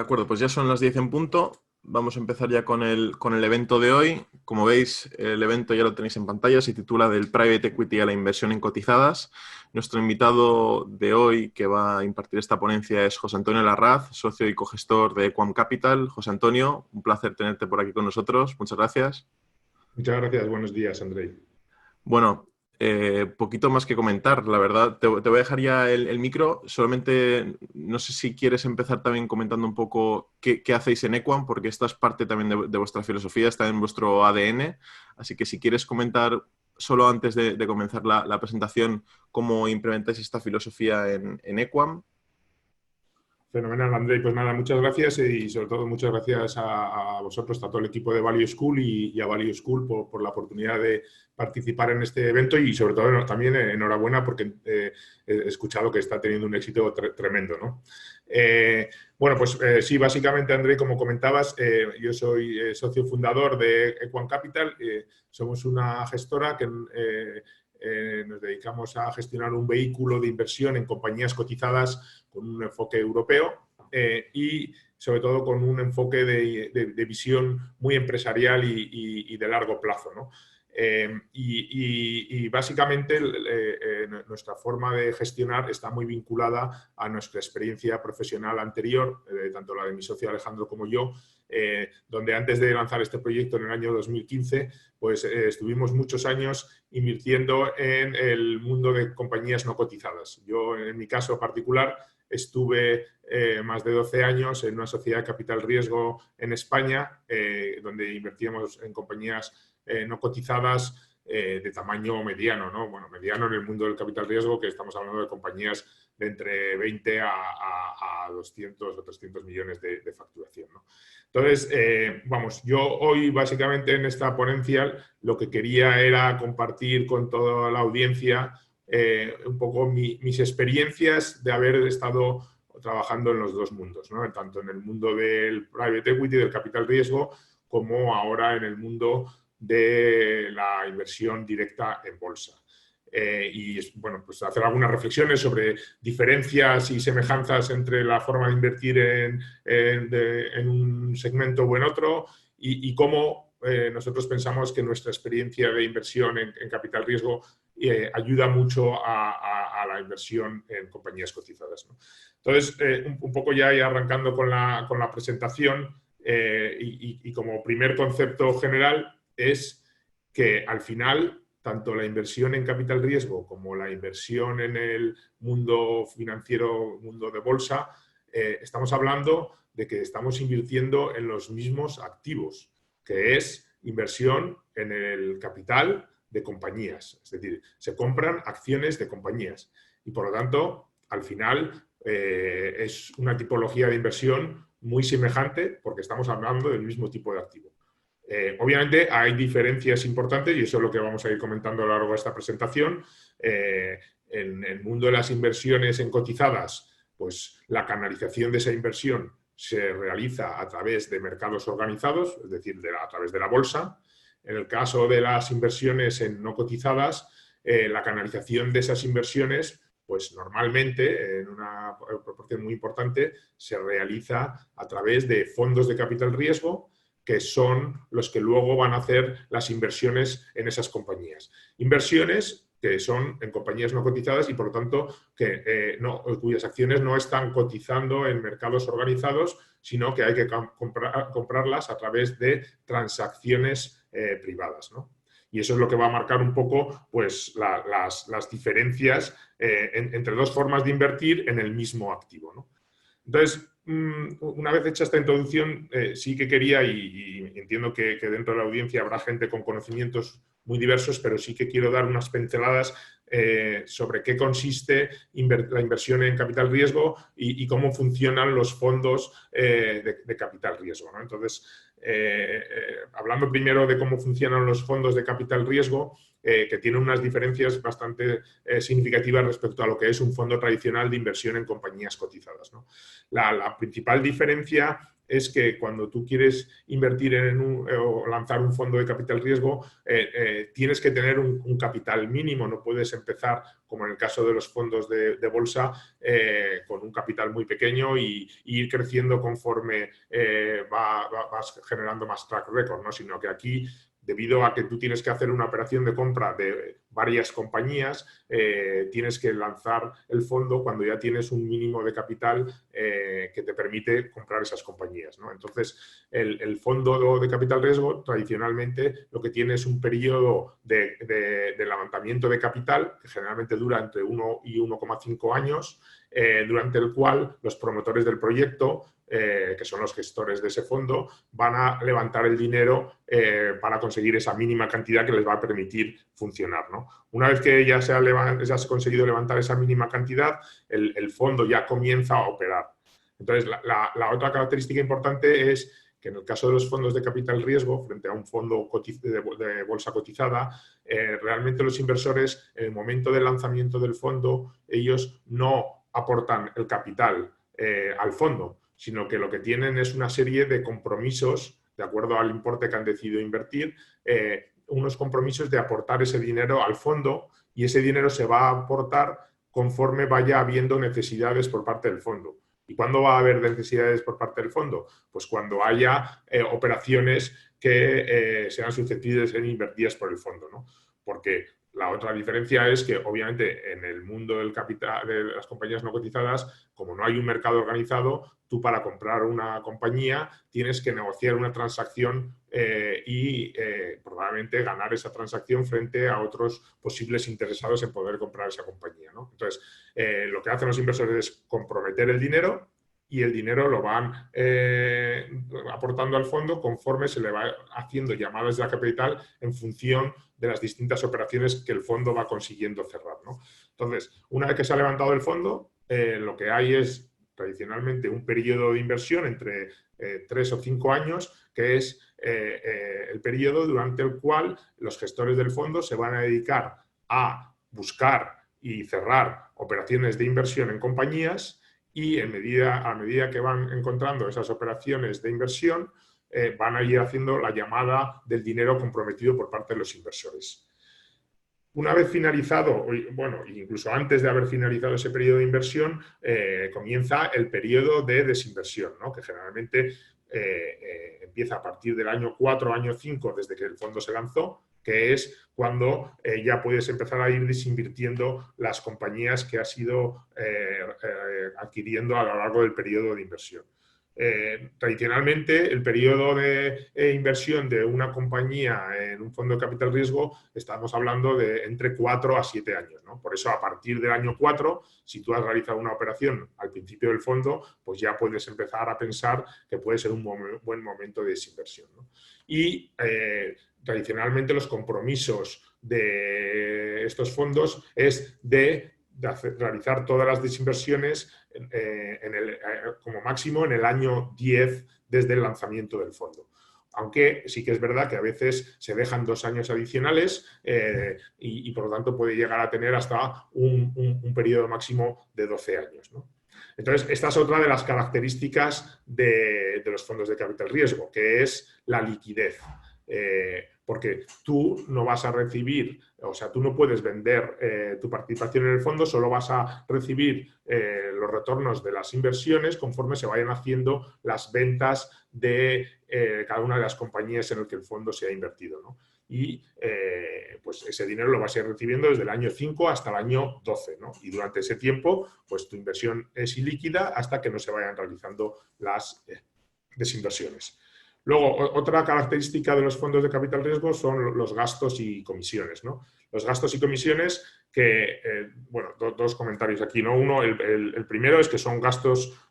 acuerdo, pues ya son las 10 en punto. Vamos a empezar ya con el evento de hoy. Como veis, el evento ya lo tenéis en pantalla, se titula Del Private Equity a la inversión en cotizadas. Nuestro invitado de hoy que va a impartir esta ponencia es José Antonio Larraz, socio y cogestor de Equam Capital. José Antonio, un placer tenerte por aquí con nosotros. Muchas gracias. Muchas gracias. Buenos días, Andrei. Bueno, poquito más que comentar, la verdad. Te voy a dejar ya el micro. Solamente, no sé si quieres empezar también comentando un poco qué hacéis en Equam, porque esta es parte también de vuestra filosofía, está en vuestro ADN. Así que si quieres comentar, solo antes de comenzar la presentación, cómo implementáis esta filosofía en Equam. Fenomenal, Andrei. Pues nada, muchas gracias y sobre todo muchas gracias a vosotros, a todo el equipo de Value School y a Value School por la oportunidad de participar en este evento y sobre todo también enhorabuena porque he escuchado que está teniendo un éxito tremendo, ¿no? Bueno, pues sí, básicamente, Andrei, como comentabas, yo soy socio fundador de Equam Capital. Somos una gestora que nos dedicamos a gestionar un vehículo de inversión en compañías cotizadas con un enfoque europeo y sobre todo con un enfoque de visión muy empresarial y de largo plazo, ¿no? Y básicamente nuestra forma de gestionar está muy vinculada a nuestra experiencia profesional anterior, tanto la de mi socio Alejandro como yo, donde antes de lanzar este proyecto en el año 2015, pues estuvimos muchos años invirtiendo en el mundo de compañías no cotizadas. Yo, en mi caso particular, estuve más de 12 años en una sociedad de capital riesgo en España, donde invertíamos en compañías no cotizadas de tamaño mediano, ¿no? Bueno, mediano en el mundo del capital riesgo, que estamos hablando de compañías de entre 20 a 200 o 300 millones de facturación, ¿no? Entonces, vamos, yo hoy básicamente en esta ponencia lo que quería era compartir con toda la audiencia un poco mis experiencias de haber estado trabajando en los dos mundos, ¿no? Tanto en el mundo del private equity, del capital riesgo, como ahora en el mundo de la inversión directa en bolsa. Y bueno, pues hacer algunas reflexiones sobre diferencias y semejanzas entre la forma de invertir en un segmento o en otro y cómo nosotros pensamos que nuestra experiencia de inversión en capital riesgo ayuda mucho a la inversión en compañías cotizadas, ¿no? Entonces, un poco ya arrancando con la presentación y como primer concepto general es que al final tanto la inversión en capital riesgo como la inversión en el mundo financiero, mundo de bolsa, estamos hablando de que estamos invirtiendo en los mismos activos, que es inversión en el capital de compañías. Es decir, se compran acciones de compañías y por lo tanto, al final, es una tipología de inversión muy semejante porque estamos hablando del mismo tipo de activo. Obviamente hay diferencias importantes y eso es lo que vamos a ir comentando a lo largo de esta presentación. En el mundo de las inversiones en cotizadas, pues la canalización de esa inversión se realiza a través de mercados organizados, es decir, a través de la bolsa. En el caso de las inversiones en no cotizadas, la canalización de esas inversiones, pues normalmente, en una proporción muy importante, se realiza a través de fondos de capital riesgo, que son los que luego van a hacer las inversiones en esas compañías. Inversiones que son en compañías no cotizadas y, por lo tanto, cuyas acciones no están cotizando en mercados organizados, sino que hay que comprarlas a través de transacciones privadas, ¿no? Y eso es lo que va a marcar un poco pues, las diferencias entre dos formas de invertir en el mismo activo, ¿no? Entonces, una vez hecha esta introducción, sí que quería, y entiendo que dentro de la audiencia habrá gente con conocimientos muy diversos, pero sí que quiero dar unas pinceladas sobre qué consiste la inversión en capital riesgo y cómo funcionan los fondos de capital riesgo, ¿no? Entonces, hablando primero de cómo funcionan los fondos de capital riesgo, que tienen unas diferencias bastante significativas respecto a lo que es un fondo tradicional de inversión en compañías cotizadas, ¿no? La principal diferencia es que cuando tú quieres invertir o lanzar un fondo de capital riesgo, tienes que tener un capital mínimo, no puedes empezar, como en el caso de los fondos de bolsa, con un capital muy pequeño y ir creciendo conforme vas generando más track record, ¿no? Sino que aquí, debido a que tú tienes que hacer una operación de compra de varias compañías, tienes que lanzar el fondo cuando ya tienes un mínimo de capital que te permite comprar esas compañías, ¿no? Entonces, el fondo de capital riesgo tradicionalmente lo que tiene es un periodo de levantamiento de capital que generalmente dura entre 1 y 1,5 años, durante el cual los promotores del proyecto, que son los gestores de ese fondo, van a levantar el dinero para conseguir esa mínima cantidad que les va a permitir funcionar, ¿no? Una vez que ya se ha conseguido levantar esa mínima cantidad, el fondo ya comienza a operar. Entonces, la otra característica importante es que en el caso de los fondos de capital riesgo, frente a un fondo de bolsa cotizada, realmente los inversores, en el momento del lanzamiento del fondo, ellos no aportan el capital al fondo, sino que lo que tienen es una serie de compromisos, de acuerdo al importe que han decidido invertir, unos compromisos de aportar ese dinero al fondo, y ese dinero se va a aportar conforme vaya habiendo necesidades por parte del fondo. ¿Y cuándo va a haber necesidades por parte del fondo? Pues cuando haya operaciones que sean susceptibles de ser invertidas por el fondo, ¿no? Porque la otra diferencia es que, obviamente, en el mundo del capital de las compañías no cotizadas, como no hay un mercado organizado, tú para comprar una compañía tienes que negociar una transacción y probablemente ganar esa transacción frente a otros posibles interesados en poder comprar esa compañía, ¿no? Entonces, lo que hacen los inversores es comprometer el dinero, y el dinero lo van aportando al fondo conforme se le va haciendo llamadas de la capital en función de las distintas operaciones que el fondo va consiguiendo cerrar, ¿no? Entonces, una vez que se ha levantado el fondo, lo que hay es tradicionalmente un periodo de inversión entre 3 o 5 años, que es el periodo durante el cual los gestores del fondo se van a dedicar a buscar y cerrar operaciones de inversión en compañías, y a medida que van encontrando esas operaciones de inversión, van a ir haciendo la llamada del dinero comprometido por parte de los inversores. Una vez finalizado, bueno, incluso antes de haber finalizado ese periodo de inversión, comienza el periodo de desinversión, ¿no? Que generalmente empieza a partir del año 4, año 5, desde que el fondo se lanzó, que es cuando ya puedes empezar a ir desinvirtiendo las compañías que has ido adquiriendo a lo largo del periodo de inversión. Tradicionalmente, el periodo de inversión de una compañía en un fondo de capital riesgo, estamos hablando de entre 4 a 7 años, ¿no? Por eso, a partir del año 4, si tú has realizado una operación al principio del fondo, pues ya puedes empezar a pensar que puede ser un buen momento de desinversión, ¿no? Y tradicionalmente los compromisos de estos fondos es de realizar todas las desinversiones como máximo en el año 10 desde el lanzamiento del fondo. Aunque sí que es verdad que a veces se dejan 2 años adicionales y por lo tanto puede llegar a tener hasta un periodo máximo de 12 años, ¿no? Entonces, esta es otra de las características de los fondos de capital riesgo, que es la liquidez. Porque tú no vas a recibir, o sea, tú no puedes vender tu participación en el fondo, solo vas a recibir los retornos de las inversiones conforme se vayan haciendo las ventas de cada una de las compañías en las que el fondo se ha invertido, ¿no? Y pues ese dinero lo vas a ir recibiendo desde el año 5 hasta el año 12, ¿no? Y durante ese tiempo, pues tu inversión es ilíquida hasta que no se vayan realizando las desinversiones. Luego, otra característica de los fondos de capital riesgo son los gastos y comisiones, ¿no? Los gastos y comisiones que, bueno, dos comentarios aquí, ¿no? Uno, el primero es que son gastos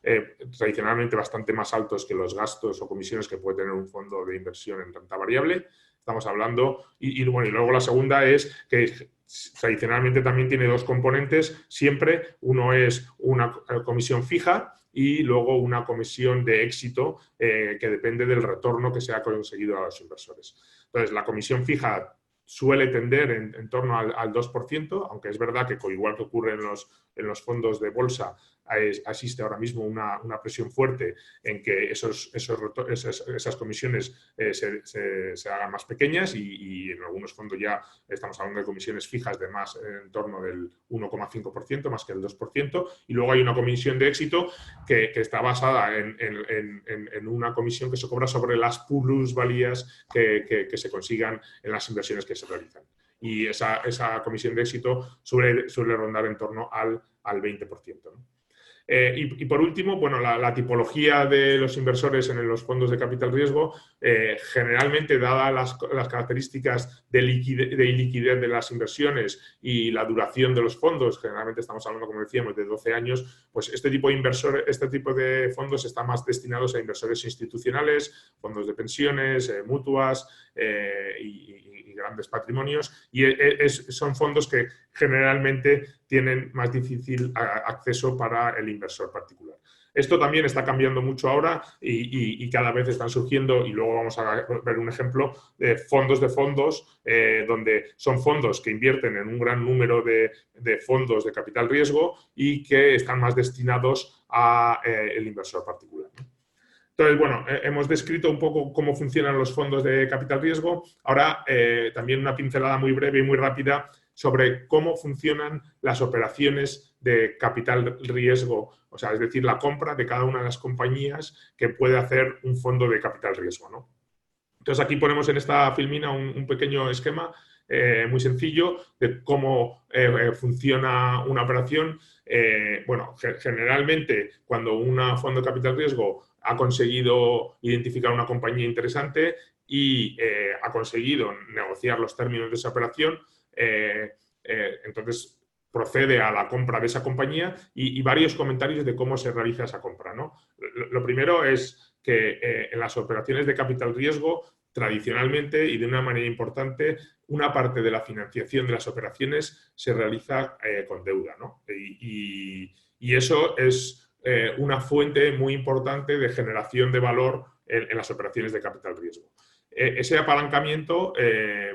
tradicionalmente bastante más altos que los gastos o comisiones que puede tener un fondo de inversión en renta variable. Estamos hablando, bueno, y luego la segunda es que tradicionalmente también tiene 2 componentes siempre. Uno es una comisión fija y luego una comisión de éxito que depende del retorno que se ha conseguido a los inversores. Entonces, la comisión fija suele tender en torno al 2%, aunque es verdad que, igual que ocurre en los fondos de bolsa, existe ahora mismo una presión fuerte en que esas comisiones se hagan más pequeñas y en algunos fondos ya estamos hablando de comisiones fijas de más en torno del 1,5%, más que el 2%, y luego hay una comisión de éxito que está basada en una comisión que se cobra sobre las plusvalías que se consigan en las inversiones que se realizan. Y esa comisión de éxito suele rondar en torno al 20%, ¿no? Y por último, bueno, la tipología de los inversores en los fondos de capital riesgo, generalmente, dadas las características de iliquidez de las inversiones y la duración de los fondos, generalmente estamos hablando, como decíamos, de 12 años, pues este tipo de fondos están más destinados a inversores institucionales, fondos de pensiones, mutuas y grandes patrimonios, y son fondos que generalmente tienen más difícil acceso para el inversor particular. Esto también está cambiando mucho ahora y cada vez están surgiendo, y luego vamos a ver un ejemplo de fondos, donde son fondos que invierten en un gran número de fondos de capital riesgo y que están más destinados al inversor particular, ¿no? Entonces, bueno, hemos descrito un poco cómo funcionan los fondos de capital riesgo. Ahora, también una pincelada muy breve y muy rápida sobre cómo funcionan las operaciones de capital riesgo, o sea, es decir, la compra de cada una de las compañías que puede hacer un fondo de capital riesgo, ¿no? Entonces, aquí ponemos en esta filmina un pequeño esquema muy sencillo de cómo funciona una operación. Bueno, generalmente, cuando un fondo de capital riesgo ha conseguido identificar una compañía interesante y ha conseguido negociar los términos de esa operación, entonces procede a la compra de esa compañía y varios comentarios de cómo se realiza esa compra, ¿no? Lo primero es que en las operaciones de capital riesgo, tradicionalmente y de una manera importante, una parte de la financiación de las operaciones se realiza con deuda, ¿no? Y eso es una fuente muy importante de generación de valor en las operaciones de capital riesgo. Ese apalancamiento,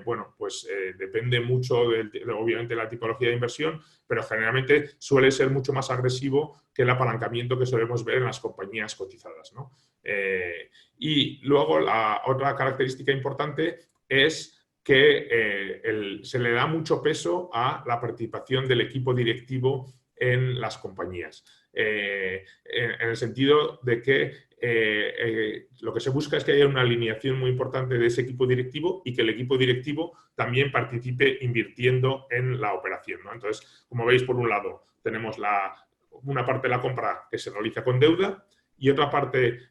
bueno, pues depende mucho, obviamente, de la tipología de inversión, pero generalmente suele ser mucho más agresivo que el apalancamiento que solemos ver en las compañías cotizadas, ¿no? Y luego la otra característica importante es que se le da mucho peso a la participación del equipo directivo en las compañías. En el sentido de que lo que se busca es que haya una alineación muy importante de ese equipo directivo y que el equipo directivo también participe invirtiendo en la operación, ¿no? Entonces, como veis, por un lado tenemos una parte de la compra que se realiza con deuda y otra parte,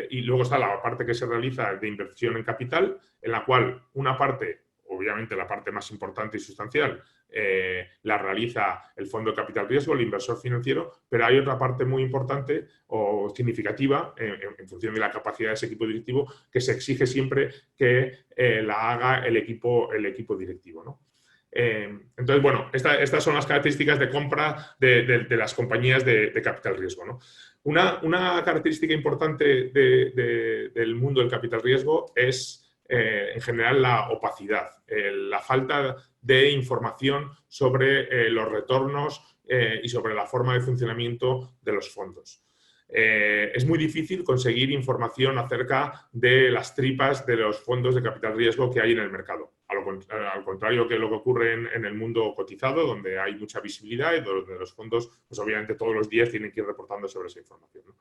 y luego está la parte que se realiza de inversión en capital, en la cual una parte, obviamente la parte más importante y sustancial, la realiza el fondo de capital riesgo, el inversor financiero, pero hay otra parte muy importante o significativa en función de la capacidad de ese equipo directivo que se exige siempre que la haga el equipo directivo, ¿no? Entonces, bueno, estas son las características de compra de las compañías de capital riesgo, ¿no? Una característica importante del mundo del capital riesgo es, en general, la opacidad, la falta de información sobre los retornos y sobre la forma de funcionamiento de los fondos. Es muy difícil conseguir información acerca de las tripas de los fondos de capital riesgo que hay en el mercado. Al contrario que lo que ocurre en el mundo cotizado, donde hay mucha visibilidad y donde los fondos, pues obviamente todos los días tienen que ir reportando sobre esa información, ¿no?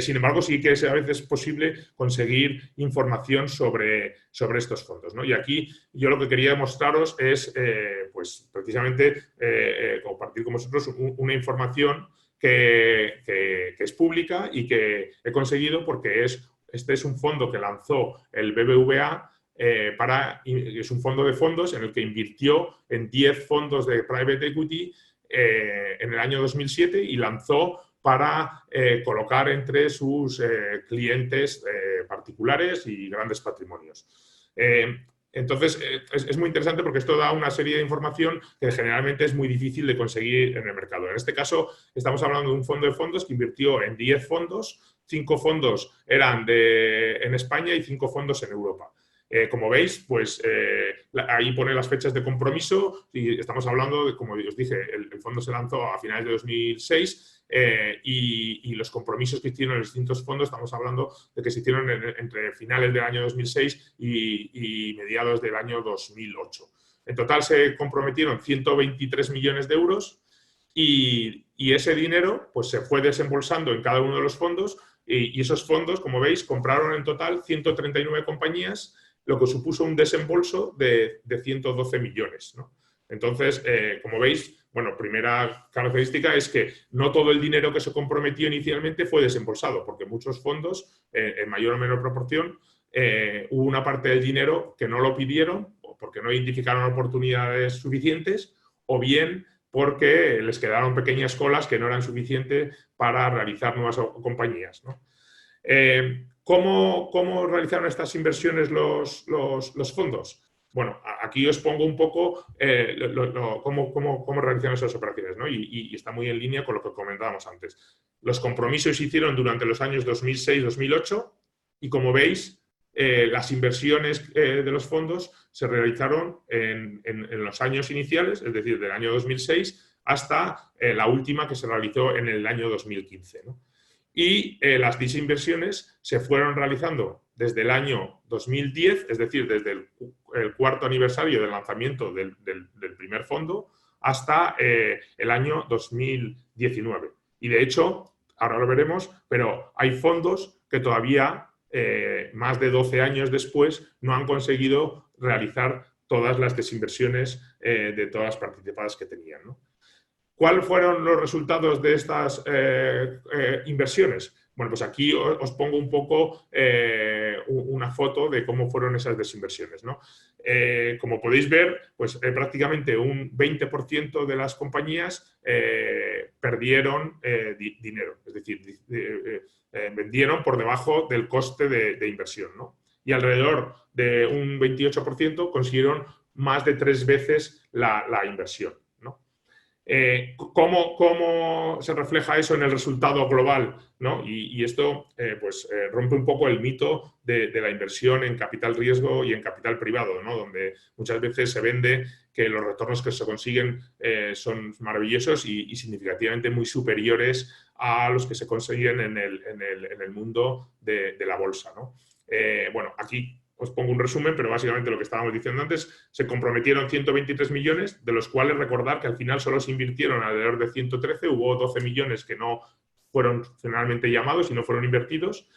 Sin embargo, sí que es a veces posible conseguir información sobre estos fondos, ¿no? Y aquí yo lo que quería mostraros es, pues precisamente, compartir con vosotros una información que es pública y que he conseguido porque este es un fondo que lanzó el BBVA. Es un fondo de fondos en el que invirtió en 10 fondos de private equity en el año 2007 y lanzó para colocar entre sus clientes particulares y grandes patrimonios. Entonces, es muy interesante porque esto da una serie de información que generalmente es muy difícil de conseguir en el mercado. En este caso, estamos hablando de un fondo de fondos que invirtió en 10 fondos, 5 fondos eran en España y 5 fondos en Europa. Como veis, pues ahí pone las fechas de compromiso y estamos hablando de, como os dije, el fondo se lanzó a finales de 2006 y los compromisos que hicieron los distintos fondos, estamos hablando de que se hicieron entre finales del año 2006 y mediados del año 2008. En total se comprometieron 123 millones de euros y ese dinero pues, se fue desembolsando en cada uno de los fondos y esos fondos, como veis, compraron en total 139 compañías, lo que supuso un desembolso de 112 millones, ¿no? Entonces, como veis, bueno, primera característica es que no todo el dinero que se comprometió inicialmente fue desembolsado, porque muchos fondos, en mayor o menor proporción, hubo una parte del dinero que no lo pidieron porque no identificaron oportunidades suficientes o bien porque les quedaron pequeñas colas que no eran suficientes para realizar nuevas compañías, ¿no? ¿Cómo realizaron estas inversiones los fondos? Bueno, aquí os pongo un poco cómo realizaron esas operaciones, ¿no? Y está muy en línea con lo que comentábamos antes. Los compromisos se hicieron durante los años 2006-2008 y, como veis, las inversiones de los fondos se realizaron en los años iniciales, es decir, del año 2006 hasta la última que se realizó en el año 2015, ¿no? Y las desinversiones se fueron realizando desde el año 2010, es decir, desde el cuarto aniversario del lanzamiento del primer fondo, hasta el año 2019. Y de hecho, ahora lo veremos, pero hay fondos que todavía, más de 12 años después, no han conseguido realizar todas las desinversiones de todas las participadas que tenían, ¿no? ¿Cuáles fueron los resultados de estas inversiones? Bueno, pues aquí os pongo un poco una foto de cómo fueron esas desinversiones, ¿no? Como podéis ver, pues prácticamente un 20% de las compañías perdieron dinero, es decir, vendieron por debajo del coste de inversión, ¿no? Y alrededor de un 28% consiguieron más de 3 veces la inversión, ¿no? ¿Cómo se refleja eso en el resultado global, ¿no? Y esto rompe un poco el mito de la inversión en capital riesgo y en capital privado, ¿no? Donde muchas veces se vende que los retornos que se consiguen son maravillosos y significativamente muy superiores a los que se consiguen en el mundo de la bolsa, ¿no? Bueno, aquí os pongo un resumen, pero básicamente lo que estábamos diciendo antes, se comprometieron 123 millones, de los cuales recordar que al final solo se invirtieron alrededor de 113, hubo 12 millones que no fueron finalmente llamados y no fueron invertidos,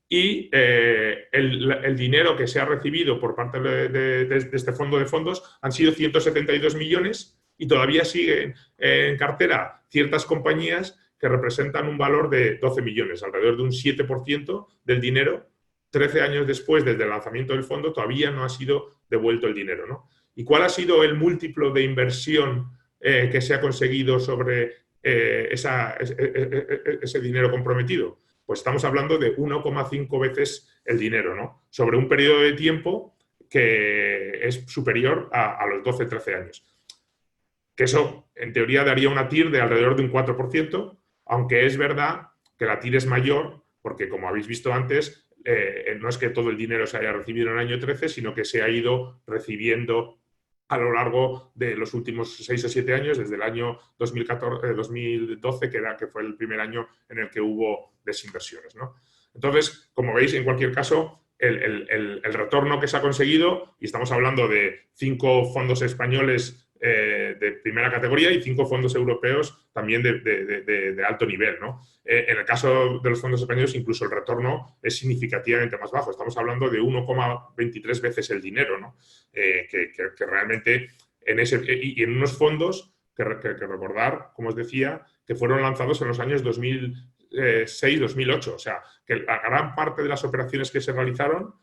y el dinero que se ha recibido por parte de este fondo de fondos han sido 172 millones y todavía siguen en cartera ciertas compañías que representan un valor de 12 millones, alrededor de un 7% del dinero. 13 años después, desde el lanzamiento del fondo, todavía no ha sido devuelto el dinero, ¿no? ¿Y cuál ha sido el múltiplo de inversión que se ha conseguido sobre ese dinero comprometido? Pues estamos hablando de 1,5 veces el dinero, ¿no? Sobre un periodo de tiempo que es superior a los 12-13 años. Que eso, en teoría, daría una TIR de alrededor de un 4%, aunque es verdad que la TIR es mayor, porque, como habéis visto antes, no es que todo el dinero se haya recibido en el año 13, sino que se ha ido recibiendo a lo largo de los últimos 6 o 7 años, desde el año 2012, que fue el primer año en el que hubo desinversiones, ¿no? Entonces, como veis, en cualquier caso, el retorno que se ha conseguido, y estamos hablando de 5 fondos españoles de primera categoría y 5 fondos europeos también de alto nivel, ¿no? En el caso de los fondos españoles, incluso el retorno es significativamente más bajo. Estamos hablando de 1,23 veces el dinero, ¿no? Que realmente y en unos fondos que recordar, como os decía, que fueron lanzados en los años 2006-2008. O sea, que la gran parte de las operaciones que se realizaron,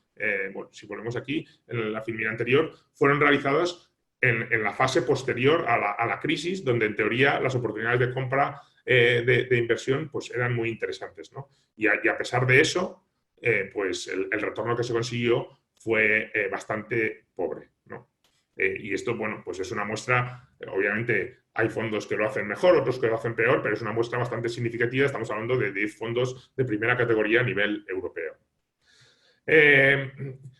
bueno, si ponemos aquí, en la filmina anterior, fueron realizadas en la fase posterior a la crisis, donde en teoría las oportunidades de compra de inversión pues eran muy interesantes, ¿no? Y a pesar de eso, pues el retorno que se consiguió fue bastante pobre, ¿no? Y esto, bueno, pues es una muestra, obviamente hay fondos que lo hacen mejor, otros que lo hacen peor, pero es una muestra bastante significativa. Estamos hablando de 10 fondos de primera categoría a nivel europeo.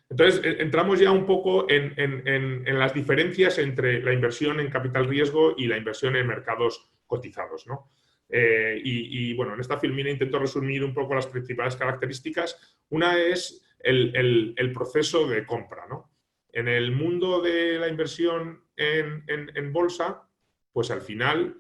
Entonces, entramos ya un poco en las diferencias entre la inversión en capital riesgo y la inversión en mercados cotizados, ¿no? Bueno, en esta filmina intento resumir un poco las principales características. Una es el proceso de compra, ¿no? En el mundo de la inversión en bolsa, pues al final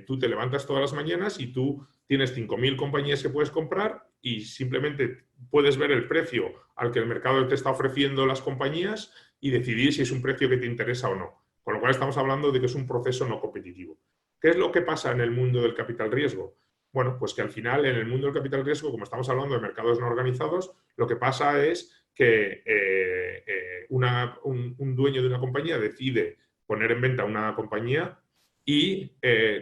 tú te levantas todas las mañanas y tú tienes 5.000 compañías que puedes comprar y simplemente puedes ver el precio al que el mercado te está ofreciendo las compañías y decidir si es un precio que te interesa o no. Con lo cual estamos hablando de que es un proceso no competitivo. ¿Qué es lo que pasa en el mundo del capital riesgo? Bueno, pues que al final en el mundo del capital riesgo, como estamos hablando de mercados no organizados, lo que pasa es que un dueño de una compañía decide poner en venta una compañía y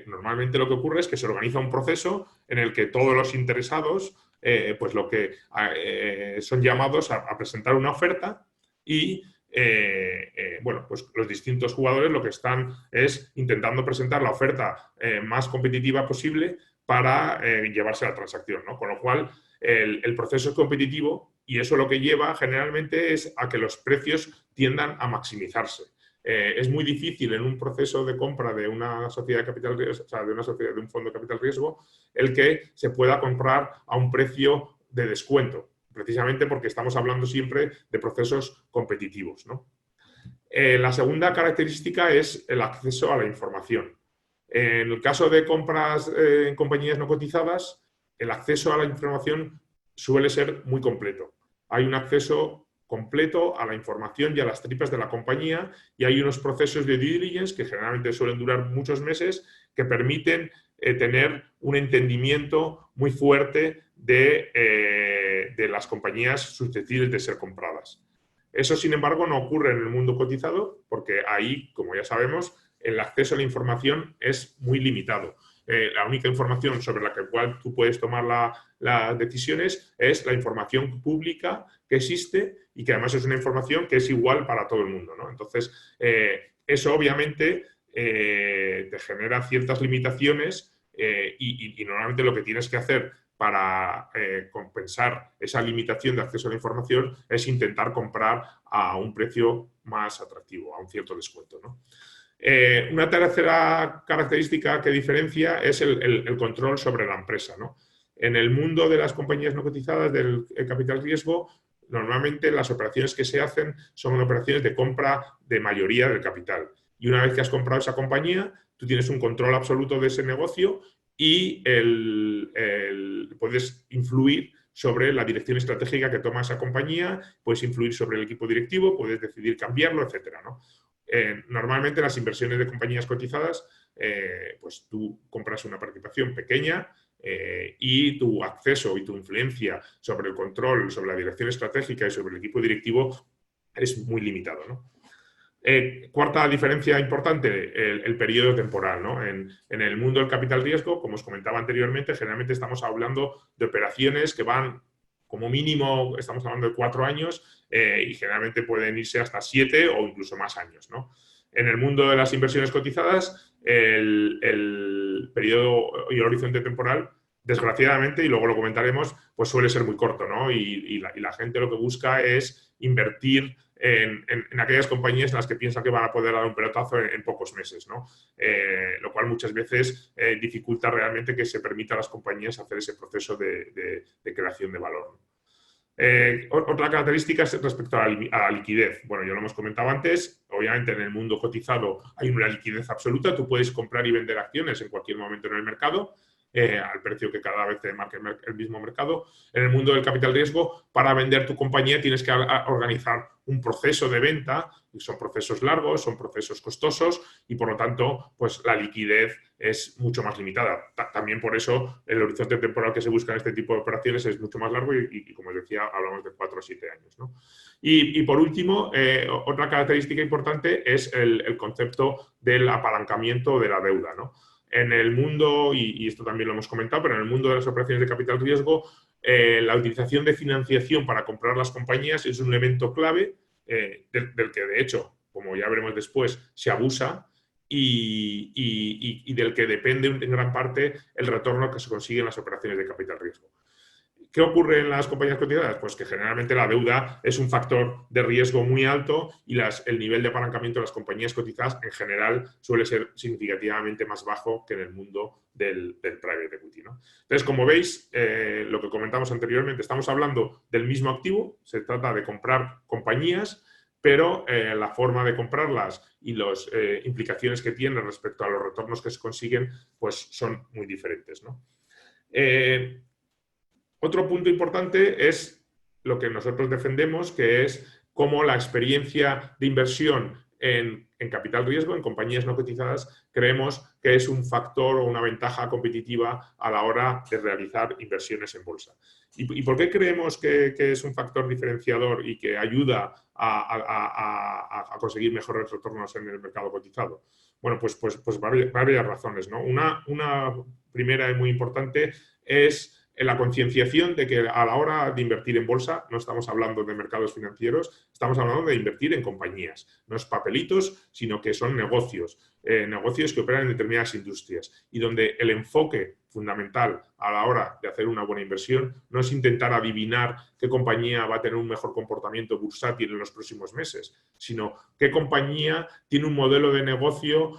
normalmente lo que ocurre es que se organiza un proceso en el que todos los interesados pues lo que son llamados a presentar una oferta y bueno, pues los distintos jugadores lo que están es intentando presentar la oferta más competitiva posible para llevarse a la transacción, ¿no? Con lo cual, el proceso es competitivo y eso lo que lleva generalmente es a que los precios tiendan a maximizarse. Es muy difícil en un proceso de compra de una sociedad de capital riesgo, o sea, de un fondo de capital riesgo, el que se pueda comprar a un precio de descuento, precisamente porque estamos hablando siempre de procesos competitivos, ¿no? La segunda característica es el acceso a la información. En el caso de compras en compañías no cotizadas, el acceso a la información suele ser muy completo. Hay un acceso completo a la información y a las tripas de la compañía y hay unos procesos de due diligence que generalmente suelen durar muchos meses que permiten tener un entendimiento muy fuerte de las compañías susceptibles de ser compradas. Eso, sin embargo, no ocurre en el mundo cotizado porque ahí, como ya sabemos, el acceso a la información es muy limitado. La única información sobre la cual tú puedes tomar las decisiones es la información pública que existe y que además es una información que es igual para todo el mundo, ¿no? Entonces, eso obviamente te genera ciertas limitaciones y normalmente lo que tienes que hacer para compensar esa limitación de acceso a la información es intentar comprar a un precio más atractivo, a un cierto descuento, ¿no? Una tercera característica que diferencia es el control sobre la empresa, ¿no? En el mundo de las compañías no cotizadas del capital riesgo, normalmente las operaciones que se hacen son operaciones de compra de mayoría del capital. Y una vez que has comprado esa compañía, tú tienes un control absoluto de ese negocio y puedes influir sobre la dirección estratégica que toma esa compañía, puedes influir sobre el equipo directivo, puedes decidir cambiarlo, etcétera, ¿no? Normalmente las inversiones de compañías cotizadas, pues tú compras una participación pequeña y tu acceso y tu influencia sobre el control, sobre la dirección estratégica y sobre el equipo directivo es muy limitado, ¿no? Cuarta diferencia importante, el periodo temporal, ¿no? En el mundo del capital riesgo, como os comentaba anteriormente, generalmente estamos hablando de operaciones que van, como mínimo, estamos hablando de 4 años y generalmente pueden irse hasta 7 o incluso más años, ¿no? En el mundo de las inversiones cotizadas, el periodo y el horizonte temporal, desgraciadamente, y luego lo comentaremos, pues suele ser muy corto, ¿no? Y la gente lo que busca es invertir en aquellas compañías en las que piensa que van a poder dar un pelotazo en pocos meses, ¿no? Lo cual muchas veces dificulta realmente que se permita a las compañías hacer ese proceso de creación de valor. Otra característica es respecto a la liquidez. Bueno, ya lo hemos comentado antes, obviamente en el mundo cotizado hay una liquidez absoluta, tú puedes comprar y vender acciones en cualquier momento en el mercado, al precio que cada vez te marque el mismo mercado. En el mundo del capital riesgo, para vender tu compañía tienes que organizar un proceso de venta, y son procesos largos, son procesos costosos y por lo tanto pues la liquidez es mucho más limitada. También por eso el horizonte temporal que se busca en este tipo de operaciones es mucho más largo y como os decía, hablamos de 4 o 7 años, ¿no? Y por último, otra característica importante es el concepto del apalancamiento de la deuda, ¿no? En el mundo, y esto también lo hemos comentado, pero en el mundo de las operaciones de capital riesgo, la utilización de financiación para comprar las compañías es un elemento clave del que, de hecho, como ya veremos después, se abusa y del que depende en gran parte el retorno que se consigue en las operaciones de capital riesgo. ¿Qué ocurre en las compañías cotizadas? Pues que generalmente la deuda es un factor de riesgo muy alto y el nivel de apalancamiento de las compañías cotizadas en general suele ser significativamente más bajo que en el mundo del private equity, ¿no? Entonces, como veis, lo que comentamos anteriormente, estamos hablando del mismo activo, se trata de comprar compañías, pero la forma de comprarlas y las implicaciones que tiene respecto a los retornos que se consiguen, pues son muy diferentes, ¿no? Otro punto importante es lo que nosotros defendemos, que es cómo la experiencia de inversión en capital riesgo, en compañías no cotizadas, creemos que es un factor o una ventaja competitiva a la hora de realizar inversiones en bolsa. ¿Y por qué creemos que es un factor diferenciador y que ayuda a conseguir mejores retornos en el mercado cotizado? Bueno, pues varias razones, ¿no? Una primera y muy importante es la concienciación de que a la hora de invertir en bolsa no estamos hablando de mercados financieros, estamos hablando de invertir en compañías. No es papelitos, sino que son negocios, negocios que operan en determinadas industrias y donde el enfoque fundamental a la hora de hacer una buena inversión no es intentar adivinar qué compañía va a tener un mejor comportamiento bursátil en los próximos meses, sino qué compañía tiene un modelo de negocio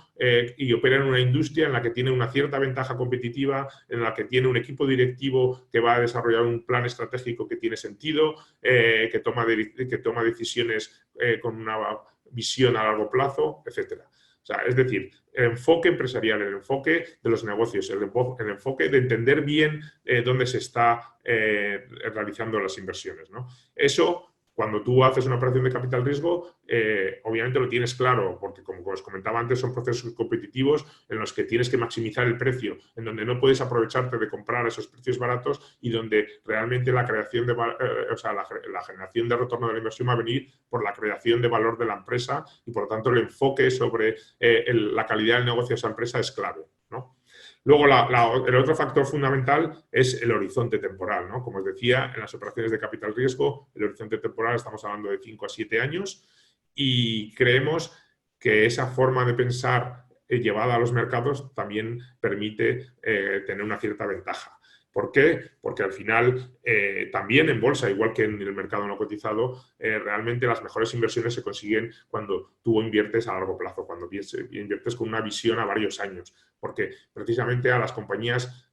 y opera en una industria en la que tiene una cierta ventaja competitiva, en la que tiene un equipo directivo que va a desarrollar un plan estratégico que tiene sentido, que toma decisiones con una visión a largo plazo, etcétera. O sea, es decir, el enfoque empresarial, el enfoque de los negocios, el enfoque de entender bien dónde se está realizando las inversiones, ¿no? Eso, cuando tú haces una operación de capital riesgo, obviamente lo tienes claro, porque como os comentaba antes, son procesos competitivos en los que tienes que maximizar el precio, en donde no puedes aprovecharte de comprar esos precios baratos y donde realmente la creación la generación de retorno de la inversión va a venir por la creación de valor de la empresa y, por lo tanto, el enfoque sobre la calidad del negocio de esa empresa es clave, ¿no? Luego, el otro factor fundamental es el horizonte temporal, ¿no? Como os decía, en las operaciones de capital riesgo, el horizonte temporal estamos hablando de 5 a 7 años y creemos que esa forma de pensar llevada a los mercados también permite tener una cierta ventaja. ¿Por qué? Porque al final, también en bolsa, igual que en el mercado no cotizado, realmente las mejores inversiones se consiguen cuando tú inviertes a largo plazo, cuando inviertes con una visión a varios años. Porque precisamente a las compañías,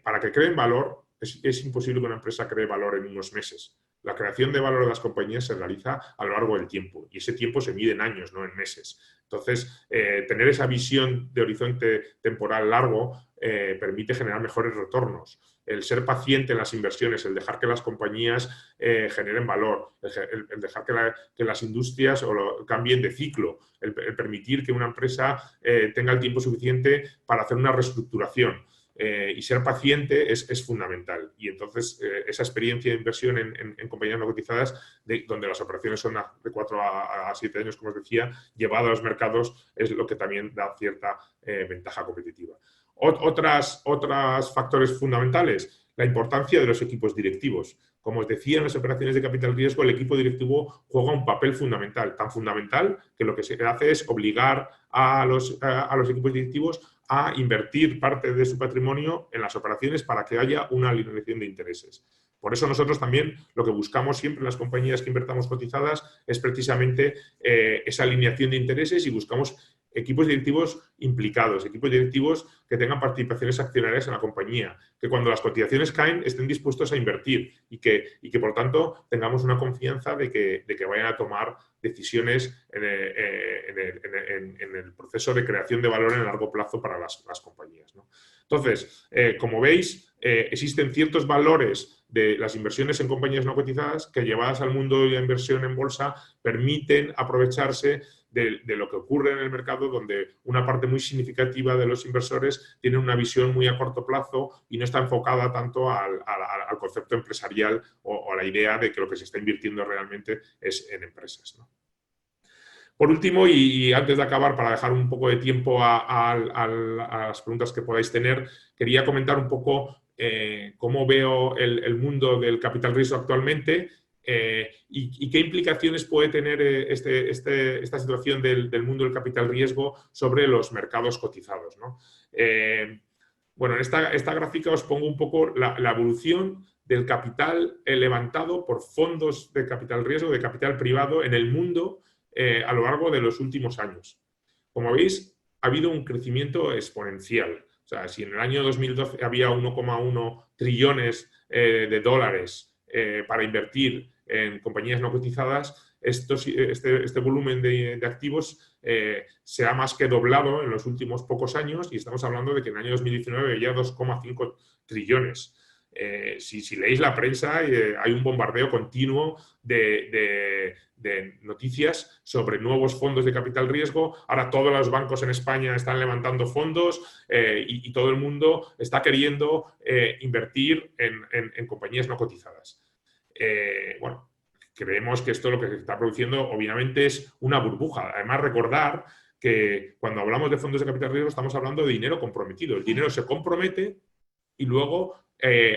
para que creen valor, es imposible que una empresa cree valor en unos meses. La creación de valor de las compañías se realiza a lo largo del tiempo y ese tiempo se mide en años, no en meses. Entonces, tener esa visión de horizonte temporal largo permite generar mejores retornos. El ser paciente en las inversiones, el dejar que las compañías generen valor, el dejar que las industrias cambien de ciclo, el permitir que una empresa tenga el tiempo suficiente para hacer una reestructuración. Y ser paciente es fundamental. Y entonces esa experiencia de inversión en compañías no cotizadas, donde las operaciones son de 4 a 7 años, como os decía, llevado a los mercados, es lo que también da cierta ventaja competitiva. Otros factores fundamentales, la importancia de los equipos directivos. Como os decía, en las operaciones de capital riesgo, el equipo directivo juega un papel fundamental, tan fundamental que lo que se hace es obligar a los equipos directivos a invertir parte de su patrimonio en las operaciones para que haya una alineación de intereses. Por eso nosotros también lo que buscamos siempre en las compañías que invertamos cotizadas es precisamente esa alineación de intereses y buscamos equipos directivos implicados, equipos directivos que tengan participaciones accionarias en la compañía, que cuando las cotizaciones caen estén dispuestos a invertir y que por lo tanto tengamos una confianza de que vayan a tomar decisiones en el proceso de creación de valor en el largo plazo para las compañías, ¿no? Entonces, como veis, existen ciertos valores de las inversiones en compañías no cotizadas que, llevadas al mundo de la inversión en bolsa, permiten aprovecharse de lo que ocurre en el mercado, donde una parte muy significativa de los inversores tiene una visión muy a corto plazo y no está enfocada tanto al concepto empresarial o a la idea de que lo que se está invirtiendo realmente es en empresas, ¿no? Por último, y antes de acabar, para dejar un poco de tiempo a las preguntas que podáis tener, quería comentar un poco cómo veo el mundo del capital riesgo actualmente y qué implicaciones puede tener esta situación del mundo del capital riesgo sobre los mercados cotizados, ¿no? Bueno, en esta gráfica os pongo un poco la evolución del capital levantado por fondos de capital riesgo, de capital privado en el mundo a lo largo de los últimos años. Como veis, ha habido un crecimiento exponencial. O sea, si en el año 2012 había 1,1 trillones de dólares para invertir en compañías no cotizadas, este volumen de activos se ha más que doblado en los últimos pocos años y estamos hablando de que en el año 2019 había 2,5 trillones. Si leéis la prensa, hay un bombardeo continuo de noticias sobre nuevos fondos de capital riesgo. Ahora todos los bancos en España están levantando fondos y todo el mundo está queriendo invertir en compañías no cotizadas. Bueno, creemos que esto lo que se está produciendo obviamente es una burbuja. Además, recordar que cuando hablamos de fondos de capital riesgo estamos hablando de dinero comprometido. El dinero se compromete y luego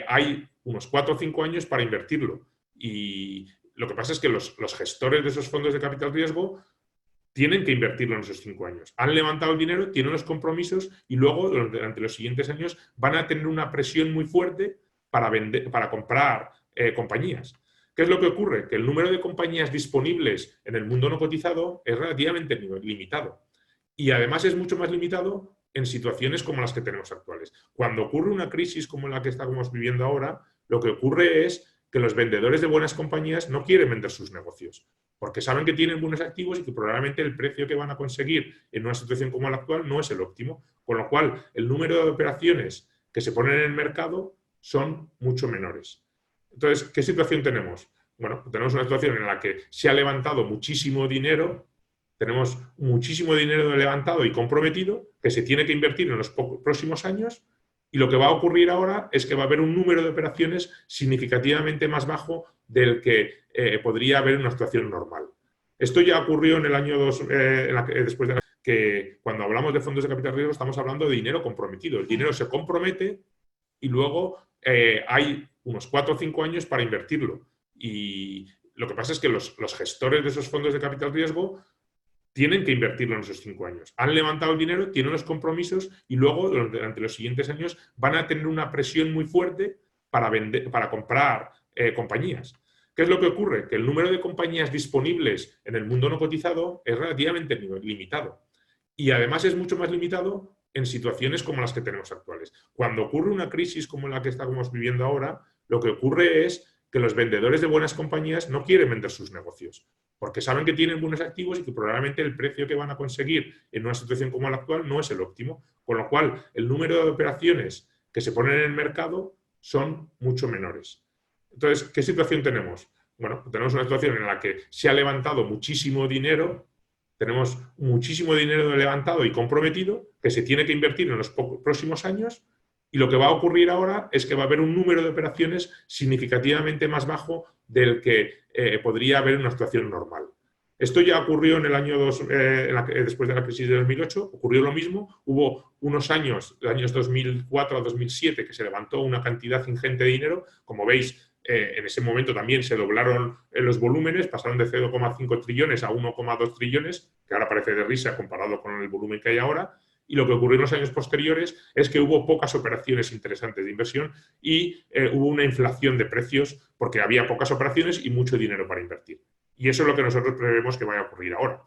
hay unos 4 o 5 años para invertirlo. Y lo que pasa es que los gestores de esos fondos de capital riesgo tienen que invertirlo en esos 5 años. Han levantado el dinero, tienen los compromisos y luego durante los siguientes años van a tener una presión muy fuerte para comprar compañías. ¿Qué es lo que ocurre? Que el número de compañías disponibles en el mundo no cotizado es relativamente limitado. Y además es mucho más limitado en situaciones como las que tenemos actuales. Cuando ocurre una crisis como la que estamos viviendo ahora, lo que ocurre es que los vendedores de buenas compañías no quieren vender sus negocios, porque saben que tienen buenos activos y que probablemente el precio que van a conseguir en una situación como la actual no es el óptimo, con lo cual el número de operaciones que se ponen en el mercado son mucho menores. Entonces, ¿qué situación tenemos? Bueno, tenemos una situación en la que se ha levantado muchísimo dinero. Tenemos muchísimo dinero levantado y comprometido que se tiene que invertir en los próximos años y lo que va a ocurrir ahora es que va a haber un número de operaciones significativamente más bajo del que podría haber en una situación normal. Esto ya ocurrió en el año después de que cuando hablamos de fondos de capital riesgo estamos hablando de dinero comprometido. El dinero se compromete y luego hay unos 4 o 5 años para invertirlo. Y lo que pasa es que los gestores de esos fondos de capital riesgo tienen que invertirlo en esos 5 años. Han levantado el dinero, tienen los compromisos y luego, durante los siguientes años, van a tener una presión muy fuerte para comprar compañías. ¿Qué es lo que ocurre? Que el número de compañías disponibles en el mundo no cotizado es relativamente limitado. Y además es mucho más limitado en situaciones como las que tenemos actuales. Cuando ocurre una crisis como la que estamos viviendo ahora, lo que ocurre es que los vendedores de buenas compañías no quieren vender sus negocios, porque saben que tienen buenos activos y que probablemente el precio que van a conseguir en una situación como la actual no es el óptimo, con lo cual el número de operaciones que se ponen en el mercado son mucho menores. Entonces, ¿qué situación tenemos? Bueno, tenemos una situación en la que se ha levantado muchísimo dinero, tenemos muchísimo dinero levantado y comprometido que se tiene que invertir en los próximos años. Y lo que va a ocurrir ahora es que va a haber un número de operaciones significativamente más bajo del que podría haber en una situación normal. Esto ya ocurrió en el año después de la crisis de 2008, ocurrió lo mismo. Hubo unos años, los años 2004 a 2007, que se levantó una cantidad ingente de dinero. Como veis, en ese momento también se doblaron los volúmenes, pasaron de 0,5 trillones a 1,2 trillones, que ahora parece de risa comparado con el volumen que hay ahora. Y lo que ocurrió en los años posteriores es que hubo pocas operaciones interesantes de inversión y hubo una inflación de precios porque había pocas operaciones y mucho dinero para invertir. Y eso es lo que nosotros prevemos que vaya a ocurrir ahora.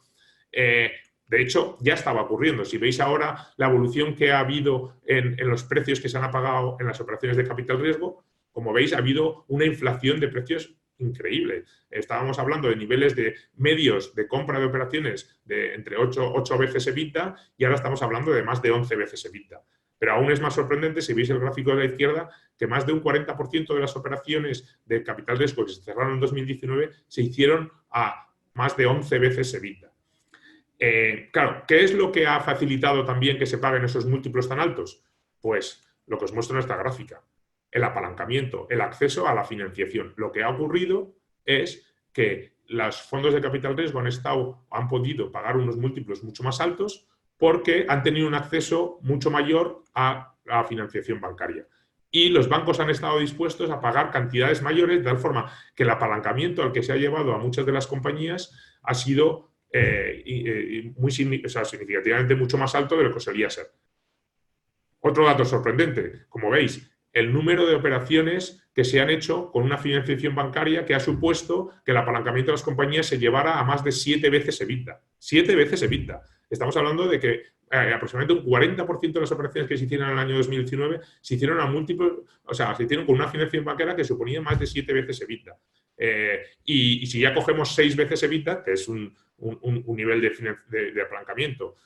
De hecho, ya estaba ocurriendo. Si veis ahora la evolución que ha habido en los precios que se han apagado en las operaciones de capital riesgo, como veis, ha habido una inflación de precios increíble. Estábamos hablando de niveles de medios de compra de operaciones de entre 8 veces EBITDA y ahora estamos hablando de más de 11 veces EBITDA. Pero aún es más sorprendente, si veis el gráfico de la izquierda, que más de un 40% de las operaciones de capital riesgo que se cerraron en 2019 se hicieron a más de 11 veces EBITDA. Claro, ¿qué es lo que ha facilitado también que se paguen esos múltiplos tan altos? Pues lo que os muestro en esta gráfica. El apalancamiento, el acceso a la financiación. Lo que ha ocurrido es que los fondos de capital riesgo han podido pagar unos múltiplos mucho más altos porque han tenido un acceso mucho mayor a la financiación bancaria. Y los bancos han estado dispuestos a pagar cantidades mayores, de tal forma que el apalancamiento al que se ha llevado a muchas de las compañías ha sido significativamente mucho más alto de lo que solía ser. Otro dato sorprendente, como veis, el número de operaciones que se han hecho con una financiación bancaria que ha supuesto que el apalancamiento de las compañías se llevara a más de 7 veces EBITDA. 7 veces EBITDA. Estamos hablando de que aproximadamente un 40% de las operaciones que se hicieron en el año 2019 se hicieron a múltiples, o sea, se hicieron con una financiación bancaria que suponía más de 7 veces EBITDA. Y si ya cogemos 6 veces EBITDA, que es un nivel de apalancamiento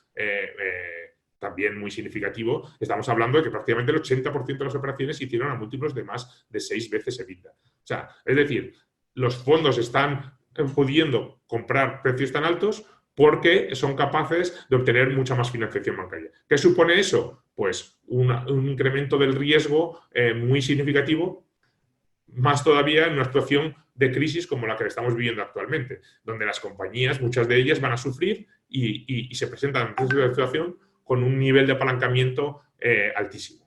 también muy significativo, estamos hablando de que prácticamente el 80% de las operaciones se hicieron a múltiplos de más de 6 veces EBITDA. O sea, es decir, los fondos están pudiendo comprar precios tan altos porque son capaces de obtener mucha más financiación bancaria. ¿Qué supone eso? Pues un incremento del riesgo muy significativo, más todavía en una situación de crisis como la que estamos viviendo actualmente, donde las compañías, muchas de ellas, van a sufrir y se presentan en esta situación con un nivel de apalancamiento altísimo.